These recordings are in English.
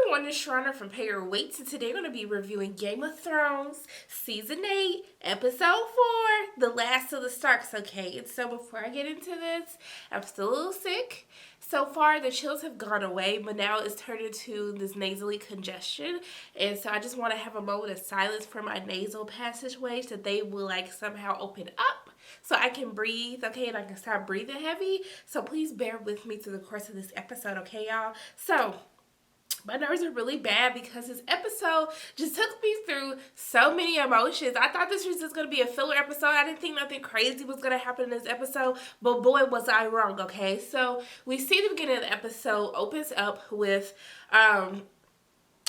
everyone, it's Shriner from Pay Your Weight, and today we're going to be reviewing Game of Thrones Season 8, Episode 4, The Last of the Starks, okay? And so before I get into this, I'm still a little sick. So far, the chills have gone away, but now it's turned into this nasally congestion, and so I just want to have a moment of silence for my nasal passageways that they will, somehow open up so I can breathe, okay, and I can stop breathing heavy. So please bear with me through the course of this episode, okay, y'all? So my nerves are really bad because this episode just took me through so many emotions. I thought this was just going to be a filler episode. I didn't think nothing crazy was going to happen in this episode, but boy, was I wrong, okay? So we see the beginning of the episode opens up with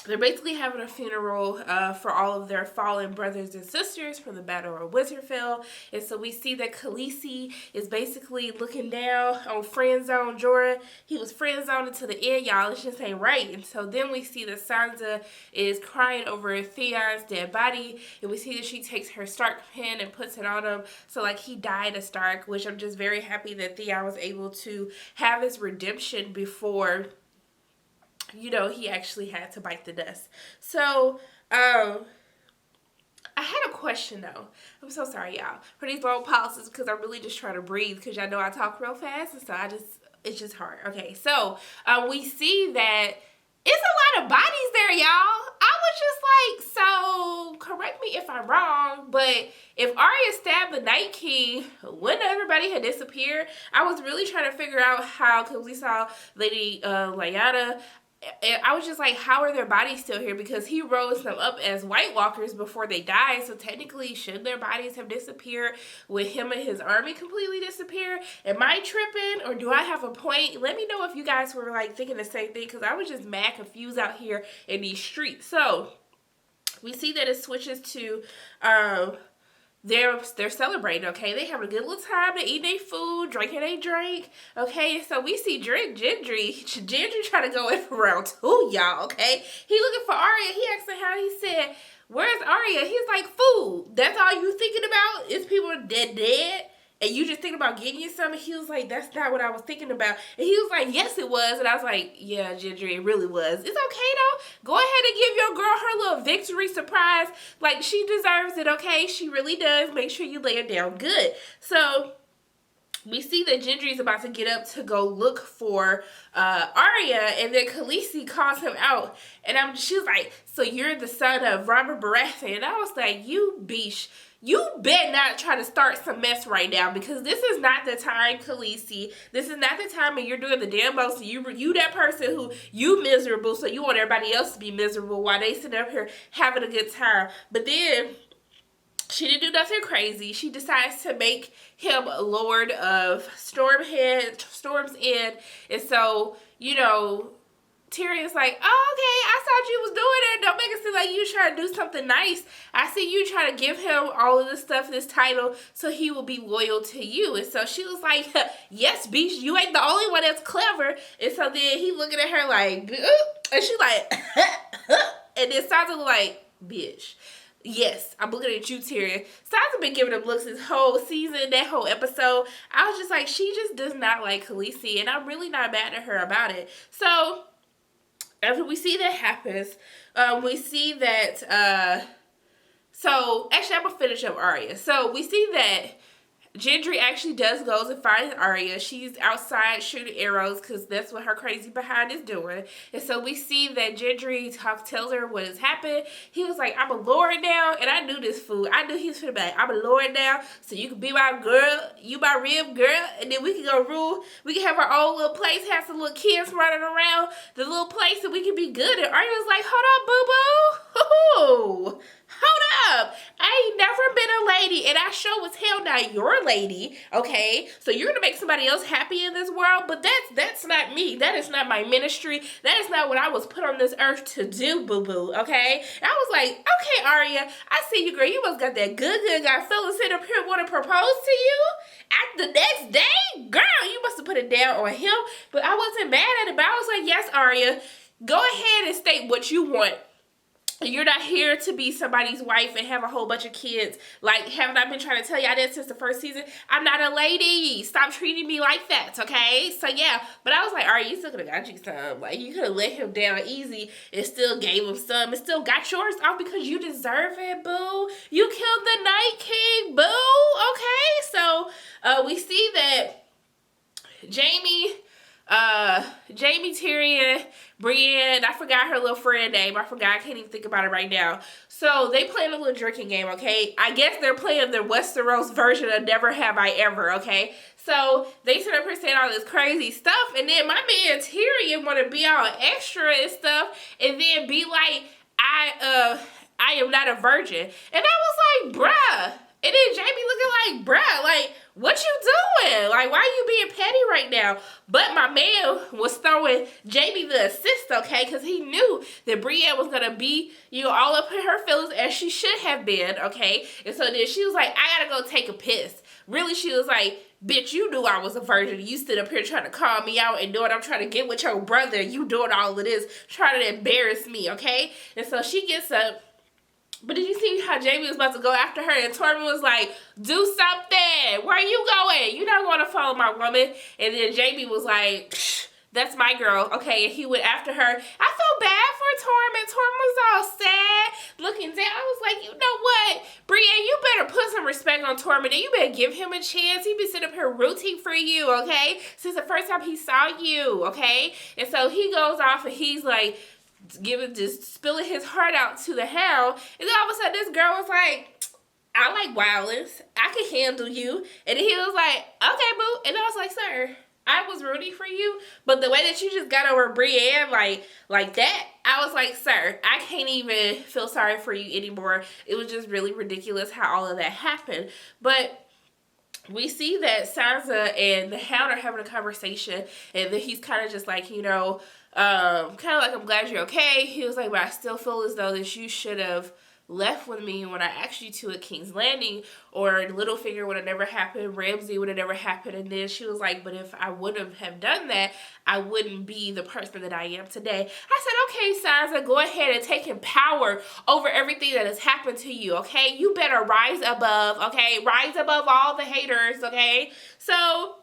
they're basically having a funeral for all of their fallen brothers and sisters from the Battle of Winterfell. And so we see that Khaleesi is basically looking down on friend zone Jorah. He was friend zoned to the end, y'all. It just ain't right. And so then we see that Sansa is crying over Theon's dead body. And we see that she takes her Stark pin and puts it on him. So he died a Stark, which I'm just very happy that Theon was able to have his redemption before he actually had to bite the dust. So, I had a question though. I'm so sorry, y'all, for these long pauses because I'm really just trying to breathe because y'all know I talk real fast, and so it's just hard. Okay, so we see that it's a lot of bodies there, y'all. I was just so correct me if I'm wrong, but if Arya stabbed the Night King, wouldn't everybody have disappeared? I was really trying to figure out how, because we saw Lady Lyanna. And I was just like, how are their bodies still here? Because he rose them up as White Walkers before they died. So technically, should their bodies have disappeared with him and his army completely disappear? Am I tripping, or do I have a point? Let me know if you guys were thinking the same thing, because I was just mad confused out here in these streets. So we see that it switches to they're celebrating, okay? They having a good little time. They eating their food, drinking their drink, okay? So we see Gendry trying to go in for round 2, y'all, okay? He looking for Arya. He asking how. He said, where's Arya? He's like, food. That's all you thinking about is people dead? And you just thinking about getting you something? He was like, that's not what I was thinking about. And he was like, yes, it was. And I was like, yeah, Gendry, it really was. It's okay, though. Go ahead and give your girl her little victory surprise. She deserves it, okay? She really does. Make sure you lay it down good. So we see that Gendry is about to get up to go look for Arya, and then Khaleesi calls him out. And she's like, so you're the son of Robert Baratheon? And I was like, you beast. You better not try to start some mess right now, because this is not the time, Khaleesi. This is not the time when you're doing the damn most. You that person who you miserable, so you want everybody else to be miserable while they sit up here having a good time. But then she didn't do nothing crazy. She decides to make him Lord of Storm's End. And so, Tyrion's like, oh, okay, I thought you was doing it. Don't make it seem like you trying to do something nice. I see you trying to give him all of this stuff, this title, so he will be loyal to you. And so she was like, yes, beast, you ain't the only one that's clever. And so then he looking at her like, and she like, and then Sansa like, bitch. Yes, I'm looking at you, Tyrion. Sansa been giving him looks this whole season, that whole episode. I was just like, she just does not like Khaleesi, and I'm really not mad at her about it. So after we see that happens, we see that, so actually I'm going to finish up Arya. So we see that Gendry actually does goes and finds Arya. She's outside shooting arrows because that's what her crazy behind is doing. And so we see that Gendry tells her what has happened. He was like, I'm a lord now. And I knew this fool. I knew he was finna be like, I'm a lord now, so you can be my girl. You my rib girl. And then we can go rule. We can have our own little place, have some little kids running around the little place, and we can be good. And Arya was like, hold on, boo-boo. Hold up. I ain't never been a lady, and I sure was hell not your lady, okay? So you're gonna make somebody else happy in this world, but that's not me. That is not my ministry. That is not what I was put on this earth to do, boo-boo, okay? And I was like, okay, Arya, I see you, girl. You must got that good guy fella sitting up here want to propose to you. At the next day, girl, you must have put it down on him. But I wasn't mad at it, but I was like, yes, Arya, go ahead and state what you want. You're not here to be somebody's wife and have a whole bunch of kids. Like, haven't I been trying to tell y'all that since the first season? I'm not a lady. Stop treating me like that, okay? So, yeah. But I was like, all right, you still could have got you some. Like, you could have let him down easy and still gave him some and still got yours off because you deserve it, boo. You killed the Night King, boo. Okay? So, we see that Jamie, Tyrion, Brienne, I forgot her little friend name. I can't even think about it right now. So they playing a little drinking game, okay? I guess they're playing the Westeros version of Never Have I Ever, okay? So they sit up here saying all this crazy stuff, and then my man Tyrion want to be all extra and stuff, and then be like, I am not a virgin. And I was like, bruh. And then Jamie looking like, bruh, like, what you doing? Like, why are you being petty right now? But my man was throwing Jamie the assist, okay? Because he knew that Brienne was going to be, you know, all up in her feelings as she should have been, okay? And so then she was like, I got to go take a piss. Really, she was like, bitch, you knew I was a virgin. You stood up here trying to call me out and doing, I'm trying to get with your brother. You doing all of this, trying to embarrass me, okay? And so she gets up. But did you see how Jamie was about to go after her and Tormund was like, do something. Where are you going? You're not going to follow my woman. And then Jamie was like, that's my girl. Okay, and he went after her. I felt bad for Tormund. Tormund was all sad, looking down. I was like, you know what? Brienne, you better put some respect on Tormund and you better give him a chance. He been sitting up here rooting for you, okay? Since the first time he saw you, okay? And so he goes off and he's like, just spilling his heart out to the Hound, and then all of a sudden this girl was like, I like violence, I can handle you. And then he was like, okay, boo. And I was like, sir, I was rooting for you, but the way that you just got over Brienne like that, I was like, sir, I can't even feel sorry for you anymore. It was just really ridiculous how all of that happened. But we see that Sansa and the Hound are having a conversation, and then he's kind of just like, you know, kind of like, I'm glad you're okay. He was like, but I still feel as though that you should have left with me when I asked you to at King's Landing, or Littlefinger would have never happened, Ramsay would have never happened. And then she was like, but if I wouldn't have done that, I wouldn't be the person that I am today. I said, okay, Sansa, go ahead and take power over everything that has happened to you, okay? You better rise above, okay? Rise above all the haters, okay? So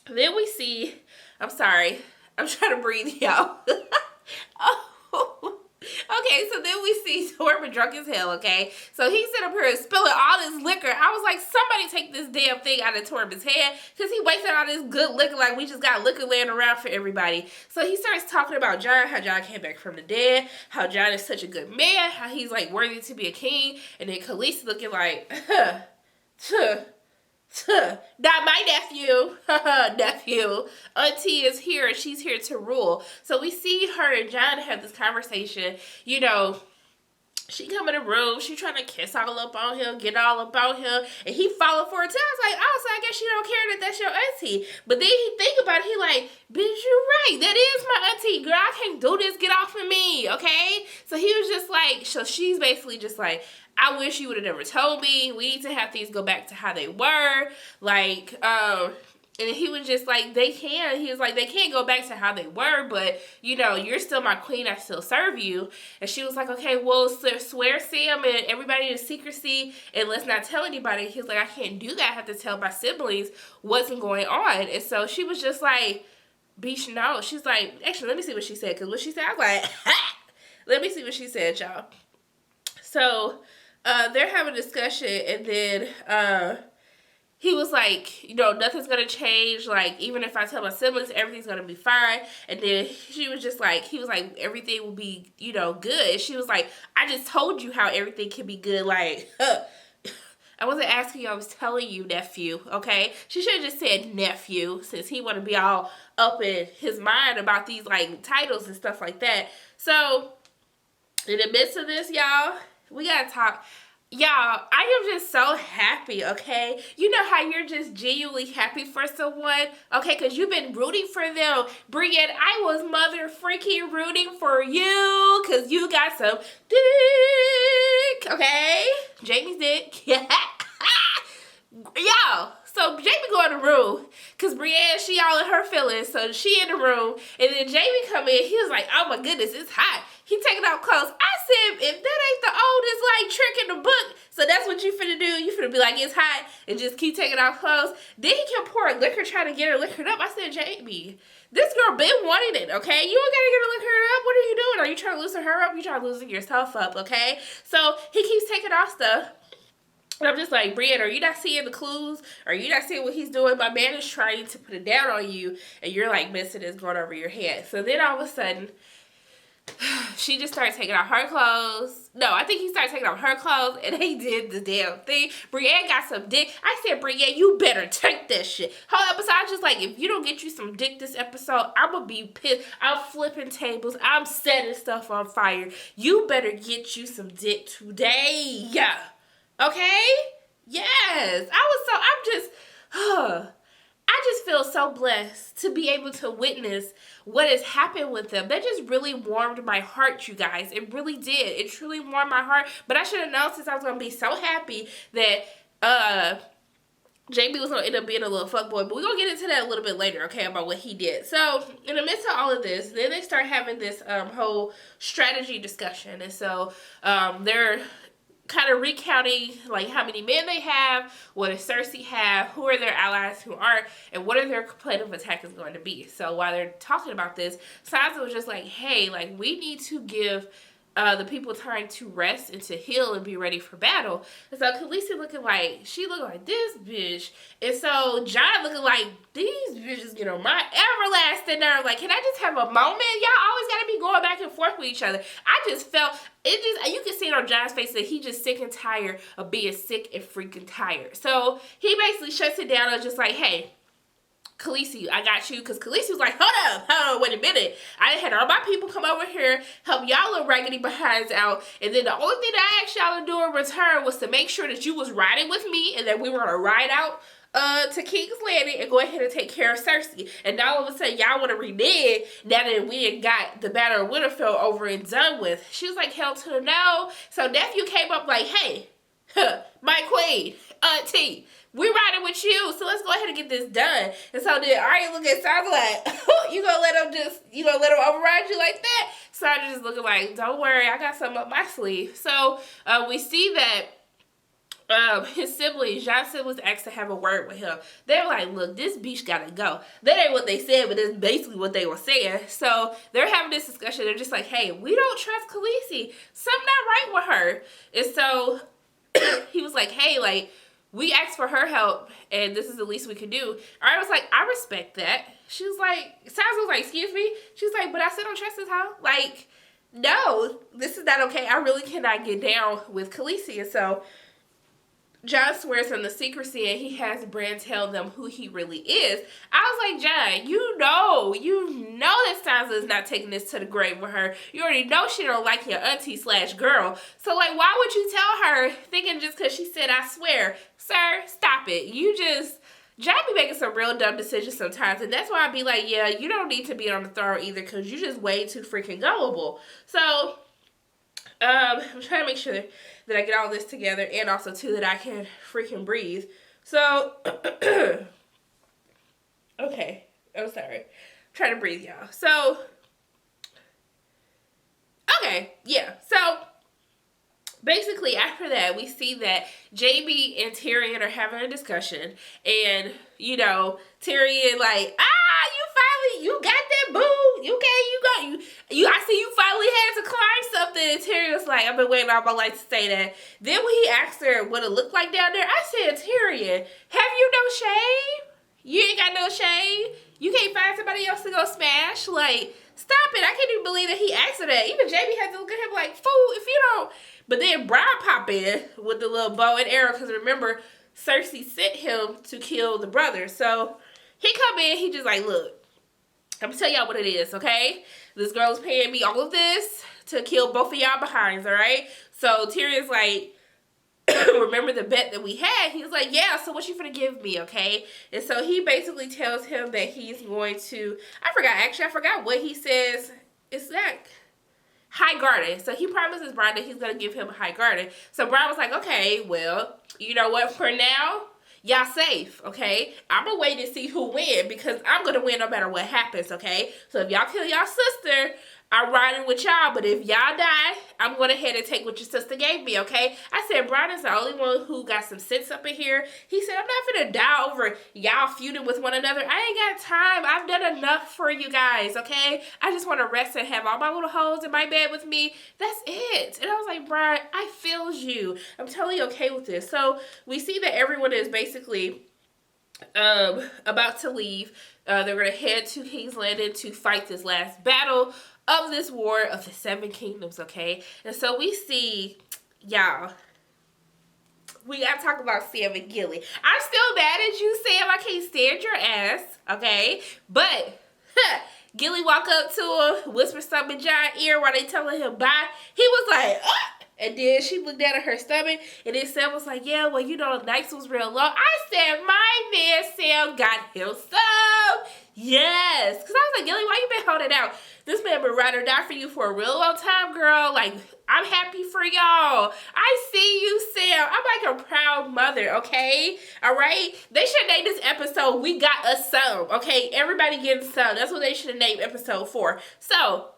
then we see, I'm sorry, I'm trying to breathe, y'all. Okay, so then we see Tormund drunk as hell, okay? So he's sitting up here spilling all this liquor. I was like, somebody take this damn thing out of Tormund's head, because he wasted all this good liquor like we just got liquor laying around for everybody. So he starts talking about Jon, how Jon came back from the dead, how Jon is such a good man, how he's like worthy to be a king, and then Khaleesi looking like, not my nephew. Auntie is here and she's here to rule. So we see her and Jon have this conversation. You know, she come in the room, she trying to kiss all up on him, get all up on him, and he followed for a time. I was like, I guess you don't care that that's your auntie. But then he think about it, he like, bitch, you right, that is my auntie, girl, I can't do this, get off of me, okay? So he was just like, so she's basically just like, I wish you would have never told me. We need to have things go back to how they were. Like, and he was just like, he was like, they can't go back to how they were, but, you know, you're still my queen, I still serve you. And she was like, okay, well, swear Sam and everybody to secrecy, and let's not tell anybody. He was like, I can't do that, I have to tell my siblings what's going on. And so she was just like, Beach, no. She's like, actually, let me see what she said, because what she said, I was like, ha! Let me see what she said, y'all. So, they're having a discussion, and then, he was like, you know, nothing's going to change. Like, even if I tell my siblings, everything's going to be fine. And then she was just like, he was like, everything will be, you know, good. And she was like, I just told you how everything can be good. Like, I wasn't asking you, I was telling you, nephew, okay? She should have just said nephew, since he want to be all up in his mind about these, like, titles and stuff like that. So, in the midst of this, y'all, we got to talk. Y'all, I am just so happy, okay? You know how you're just genuinely happy for someone, okay? Because you've been rooting for them. Brienne, I was mother freaking rooting for you because you got some dick, okay? Jamie's dick. Y'all, so Jamie go in the room because Brienne, she all in her feelings, so she in the room. And then Jamie come in, he was like, oh my goodness, it's hot. He taking off clothes. I said, if that ain't the oldest, like, trick in the book, so that's what you finna do. You finna be like, it's hot, and just keep taking off clothes. Then he kept pouring liquor, trying to get her liquored up. I said, Jamie, this girl been wanting it, okay? You don't gotta get her liquored up. What are you doing? Are you trying to loosen her up? You trying to loosen yourself up, okay? So he keeps taking off stuff. And I'm just like, Brienne, are you not seeing the clues? Are you not seeing what he's doing? My man is trying to put it down on you, and you're like missing this going over your head. So then all of a sudden, she just started taking off her clothes. No, I think he started taking off her clothes, and they did the damn thing. Brienne got some dick. I said, Brienne, you better take that shit. Whole episode, I was just like, if you don't get you some dick this episode, I'm gonna be pissed. I'm flipping tables. I'm setting stuff on fire. You better get you some dick today. Okay? Yes. I just feel so blessed to be able to witness what has happened with them. That just really warmed my heart, you guys. It really did. It truly warmed my heart. But I should have known, since I was going to be so happy that Jamie was going to end up being a little fuckboy. But we're going to get into that a little bit later, okay, about what he did. So, in the midst of all of this, then they start having this whole strategy discussion. And so, they're kind of recounting like how many men they have, what does Cersei have, who are their allies, who aren't, and what are their plan of attack is going to be. So while they're talking about this, Sansa was just like, hey, like, we need to give the people time to rest and to heal and be ready for battle. And so Khaleesi looking like, she looked like this bitch. And so Jon looking like, these bitches get on my everlasting nerve. Like, can I just have a moment? Y'all always gotta be going back and forth with each other. I just felt, you can see it on Jon's face that he just sick and tired of being sick and freaking tired. So he basically shuts it down and just like, hey, Khaleesi, I got you. Because Khaleesi was like, hold up, wait a minute. I had all my people come over here, help y'all little raggedy behinds out. And then the only thing that I asked y'all to do in return was to make sure that you was riding with me and that we were going to ride out to King's Landing and go ahead and take care of Cersei. And now all of a sudden, y'all want to renege now that we had got the Battle of Winterfell over and done with. She was like, hell to the no. So nephew came up like, hey, my queen, auntie, we riding with you, so let's go ahead and get this done. And so then Arya look at Sansa like, you gonna let him override you like that? Sansa just looking like, don't worry, I got something up my sleeve. So we see that his siblings, Jon's siblings, asked to have a word with him. They were like, look, this beach gotta go. That ain't what they said, but that's basically what they were saying. So they're having this discussion. They're just like, hey, we don't trust Khaleesi. Something not right with her. And so he was like, hey, like, we asked for her help, and this is the least we could do. Arya was like, I respect that. She was like, Sansa was like, excuse me? She was like, but I still don't trust this hoe. Like, no, this is not okay. I really cannot get down with Khaleesi. And so Jon swears on the secrecy, and he has Bran tell them who he really is. I was like, Jon, you know that Sansa is not taking this to the grave with her. You already know she don't like your auntie / girl. So, like, why would you tell her thinking just because she said, I swear? Sir, stop it. Jon be making some real dumb decisions sometimes, and that's why I be like, yeah, you don't need to be on the throne either, because you're just way too freaking gullible. So, I'm trying to make sure that I get all this together, and also, too, that I can freaking breathe. So, okay. I'm sorry. I'm trying to breathe, y'all. So, okay. Yeah. So, basically, after that, we see that Jaime and Tyrion are having a discussion, and, Tyrion like, you got that, boo. I see you finally had to climb something. And Tyrion was like, I've been waiting all my life to say that. Then when he asked her what it looked like down there, I said, Tyrion, have you no shame? You ain't got no shame? You can't find somebody else to go smash? Like, stop it. I can't even believe that he asked her that. Even Jaime had to look at him like, fool, if you don't. But then Bran pop in with the little bow and arrow, because remember, Cersei sent him to kill the brother. So he come in, he just like, look, I'm gonna tell y'all what it is, okay? This girl is paying me all of this to kill both of y'all behinds, all right? So Tyrion's like, remember the bet that we had? He's like, yeah, so what you finna give me, okay? And so he basically tells him that he's going to, I forgot what he says. It's that High Garden. So he promises Bran that he's gonna give him a High Garden. So Bran was like, okay, well, you know what, for now, y'all safe, okay? I'm gonna wait and see who win, because I'm gonna win no matter what happens, okay? So if y'all kill y'all sister, I'm riding with y'all, but if y'all die, I'm going ahead and take what your sister gave me, okay? I said, Brian is the only one who got some sense up in here. He said, I'm not finna die over y'all feuding with one another. I ain't got time. I've done enough for you guys, okay? I just want to rest and have all my little hoes in my bed with me. That's it. And I was like, Brian, I feels you. I'm totally okay with this. So we see that everyone is basically about to leave. They're going to head to King's Landing to fight this last battle of this war of the Seven Kingdoms, okay? And so we see, y'all, we gotta talk about Sam and Gilly. I'm still mad at you, Sam. I can't stand your ass, okay? But Gilly walk up to him, whisper something in John's ear while they telling him bye. He was like, ah! And then she looked down at her stomach, and then Sam was like, yeah, well, you know, the nights was real long. I said, my man Sam got him some. Yes. Because I was like, Gilly, why you been holding out? This man been ride or die for you for a real long time, girl. Like, I'm happy for y'all. I see you, Sam. I'm like a proud mother, okay? All right? They should name this episode, We Got a Son, okay? Everybody getting some. That's what they should have named episode 4. So,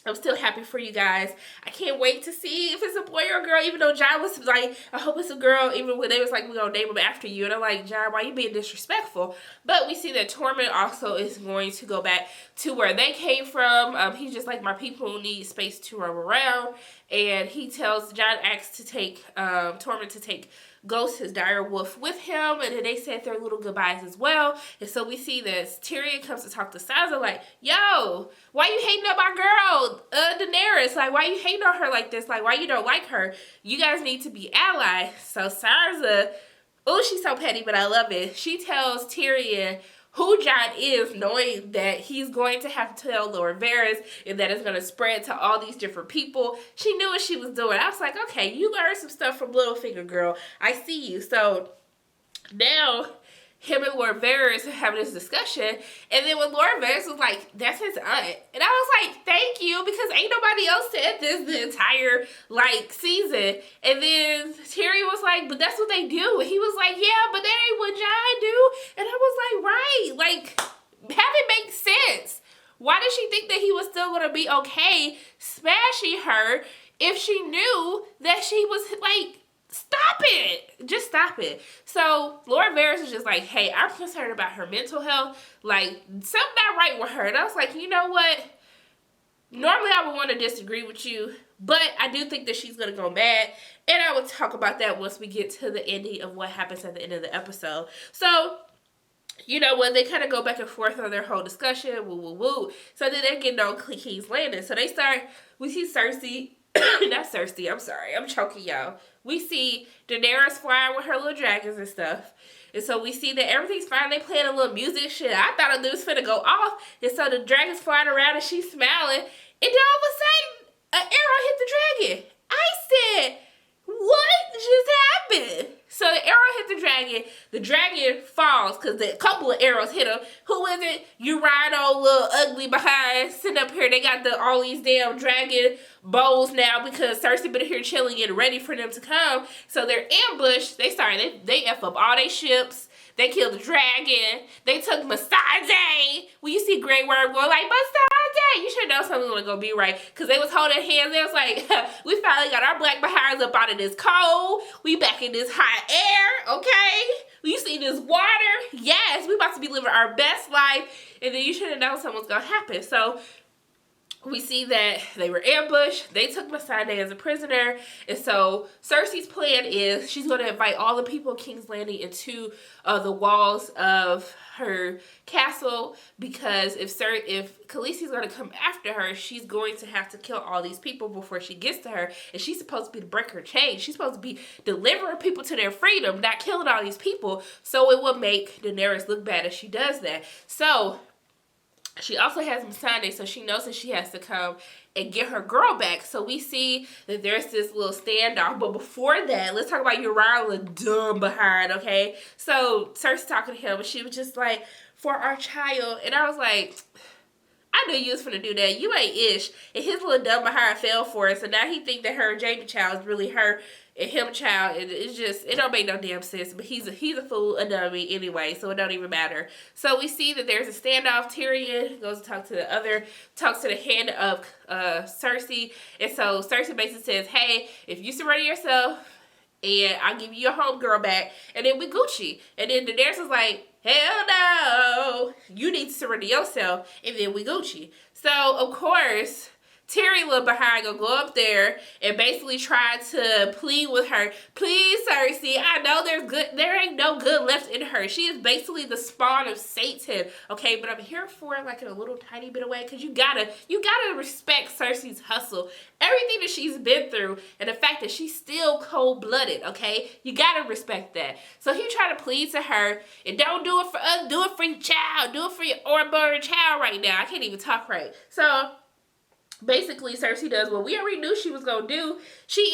I'm still happy for you guys. I can't wait to see if it's a boy or a girl, even though John was like, I hope it's a girl, even when they was like, we're going to name him after you. And I'm like, John, why you being disrespectful? But we see that Tormund also is going to go back to where they came from. He's just like, my people need space to roam around. And he tells, John asks to take, Tormund to take Ghost, his dire wolf, with him, and then they said their little goodbyes as well. And so we see that Tyrion comes to talk to Sansa like, yo, why you hating on my girl, Daenerys? Like, why you hating on her like this? Like, why you don't like her? You guys need to be allies. So Sansa, oh, she's so petty, but I love it. She tells Tyrion who Jon is, knowing that he's going to have to tell Lord Varys, and that it's going to spread to all these different people. She knew what she was doing. I was like, okay, you learned some stuff from Littlefinger, girl. I see you. So now him and Lord Varys are having this discussion, and then when Lord Varys was like, that's his aunt, and I was like, thank you, because ain't nobody else said this the entire, like, season. And then Tyrion was like, but that's what they do. And he was like, yeah, but that ain't what Jon do. And I was like, right, like, have it make sense. Why did she think that he was still gonna be okay smashing her if she knew that she was, like, stop it. Just stop it. So Lord Varys is just like, hey, I'm concerned about her mental health. Like, something not right with her. And I was like, you know what? Normally I would want to disagree with you, but I do think that she's going to go mad. And I will talk about that once we get to the ending of what happens at the end of the episode. So, you know, when they kind of go back and forth on their whole discussion, woo, woo, woo. So then they get on King's Landing. So they start, we see Cersei, not Cersei, I'm sorry, I'm choking y'all. We see Daenerys flying with her little dragons and stuff. And so we see that everything's fine. They playing a little music shit. I thought it was finna go off. And so the dragon's flying around and she's smiling. And then all of a sudden, an arrow hit the dragon. I said, what just happened? So the arrow hit the dragon. The dragon falls because a couple of arrows hit him. Who is it? You ride on little ugly behind. Sitting up here. They got all these damn dragon bows now because Cersei been here chilling and ready for them to come. So they're ambushed. They F up all their ships. They killed the dragon. They took Missandei. When you see Grey Worm going like, Missandei, you should know something's gonna go be right. Because they was holding hands. They was like, we finally got our black behinds up out of this cold. We back in this hot air, okay? You see this water. Yes, we about to be living our best life. And then you should have known something was gonna happen. So we see that they were ambushed. They took Missandei as a prisoner. And so Cersei's plan is she's going to invite all the people of King's Landing into the walls of her castle, because if Khaleesi's going to come after her, she's going to have to kill all these people before she gets to her. And she's supposed to be to break her chains. She's supposed to be delivering people to their freedom, not killing all these people. So it will make Daenerys look bad if she does that. So she also has Missandei, so she knows that she has to come and get her girl back. So we see that there's this little standoff. But before that, let's talk about Uriah dumb behind, okay? So Cersei talking to him, and she was just like, for our child. And I was like, I knew you was finna do that. You ain't Ish. And his little dumb behind fell for it. So now he think that her and Jamie child is really her and him child. And it's just, it don't make no damn sense. But he's a fool, a dummy anyway. So it don't even matter. So we see that there's a standoff. Tyrion goes to talk to the other, talks to the hand of Cersei. And so Cersei basically says, hey, if you surrender yourself, and I'll give you your homegirl back, and then we Gucci. And then Daenerys was like, hell no, you need to surrender yourself, and then we Gucci. So, of course, Tyrion little behind gonna go up there and basically try to plead with her. Please, Cersei, I know there ain't no good left in her. She is basically the spawn of Satan, okay? But I'm here for it like in a little tiny bit of way, because you gotta respect Cersei's hustle. Everything that she's been through, and the fact that she's still cold-blooded, okay? You gotta respect that. So he tried to plead to her, and don't do it for us, do it for your child, do it for your unborn child right now. I can't even talk right. So basically, Cersei does what we already knew she was gonna do. She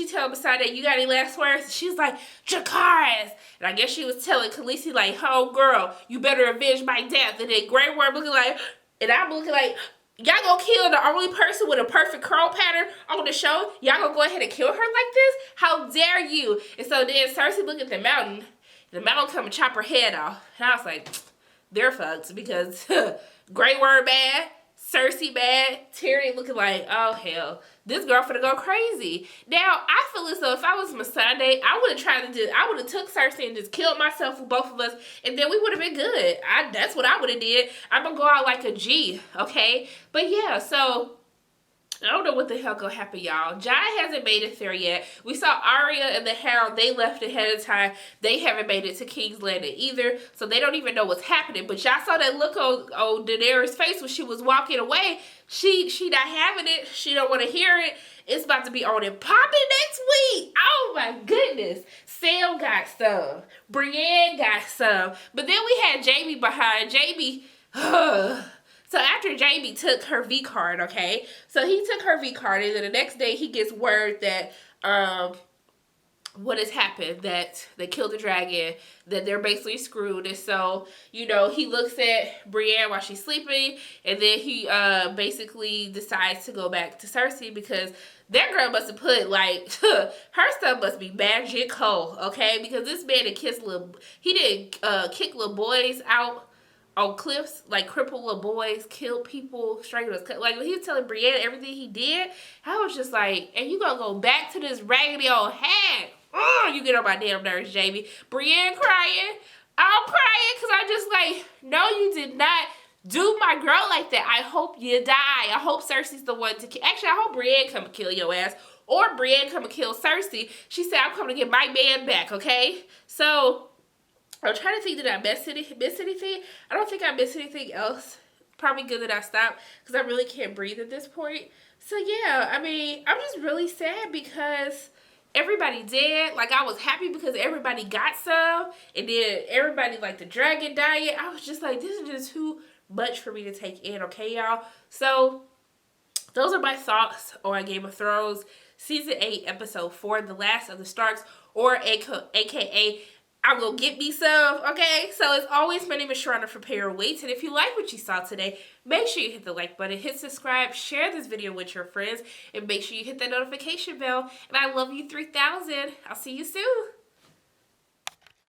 tells Missandei, you got any last words? She's like, Dracarys. And I guess she was telling Khaleesi, like, oh, girl, you better avenge my death. And then Grey Worm looking like, and I'm looking like, y'all gonna kill the only person with a perfect curl pattern on the show? Y'all gonna go ahead and kill her like this? How dare you? And so then Cersei looked at the mountain. The mountain come and chop her head off. And I was like, they're fucked, because Grey Worm bad, Cersei bad, Tyrion looking like, oh hell, this girl finna go crazy. Now, I feel as though if I was Missandei, I would have took Cersei and just killed myself with both of us, and then we would have been good. That's what I would have did. I'm gonna go out like a G, okay? But yeah, so I don't know what the hell gonna happen, y'all. Jai hasn't made it there yet. We saw Arya and the Hound. They left ahead of time. They haven't made it to King's Landing either, so they don't even know what's happening. But y'all saw that look on Daenerys' face when she was walking away. She not having it. She don't want to hear it. It's about to be on and popping next week. Oh my goodness. Sam got some. Brienne got some. But then we had Jaime behind. Jaime, so after Jaime took her V card, okay? So he took her V card, and then the next day he gets word that what has happened, that they killed the dragon, that they're basically screwed. And so, you know, he looks at Brienne while she's sleeping, and then he basically decides to go back to Cersei, because that girl must have put, like, her stuff must be magical, okay? Because this man had he didn't kick little boys out on cliffs, like cripple little boys, kill people, strangle us. Like when he was telling Brienne everything he did, I was just like, and you gonna go back to this raggedy old hag? Oh, you get on my damn nerves, Jaime. Brienne crying. I'm crying because I just like, no, you did not do my girl like that. I hope you die. I hope Cersei's the one to kill. Actually, I hope Brienne come and kill your ass. Or Brienne come and kill Cersei. She said, I'm coming to get my man back, okay? So I'm trying to think, did I miss anything? I don't think I missed anything else. Probably good that I stopped, because I really can't breathe at this point. So yeah, I mean, I'm just really sad because everybody dead. Like, I was happy because everybody got some, and then everybody, like, the dragon diet. I was just like, this is just too much for me to take in, okay, y'all? So those are my thoughts on Game of Thrones Season 8, Episode 4, The Last of the Starks, or aka I'm gonna get me some, okay? So as always, my name is Sharona from Pay Your Weight, and if you like what you saw today, make sure you hit the like button, hit subscribe, share this video with your friends, and make sure you hit that notification bell. And I love you 3,000. I'll see you soon.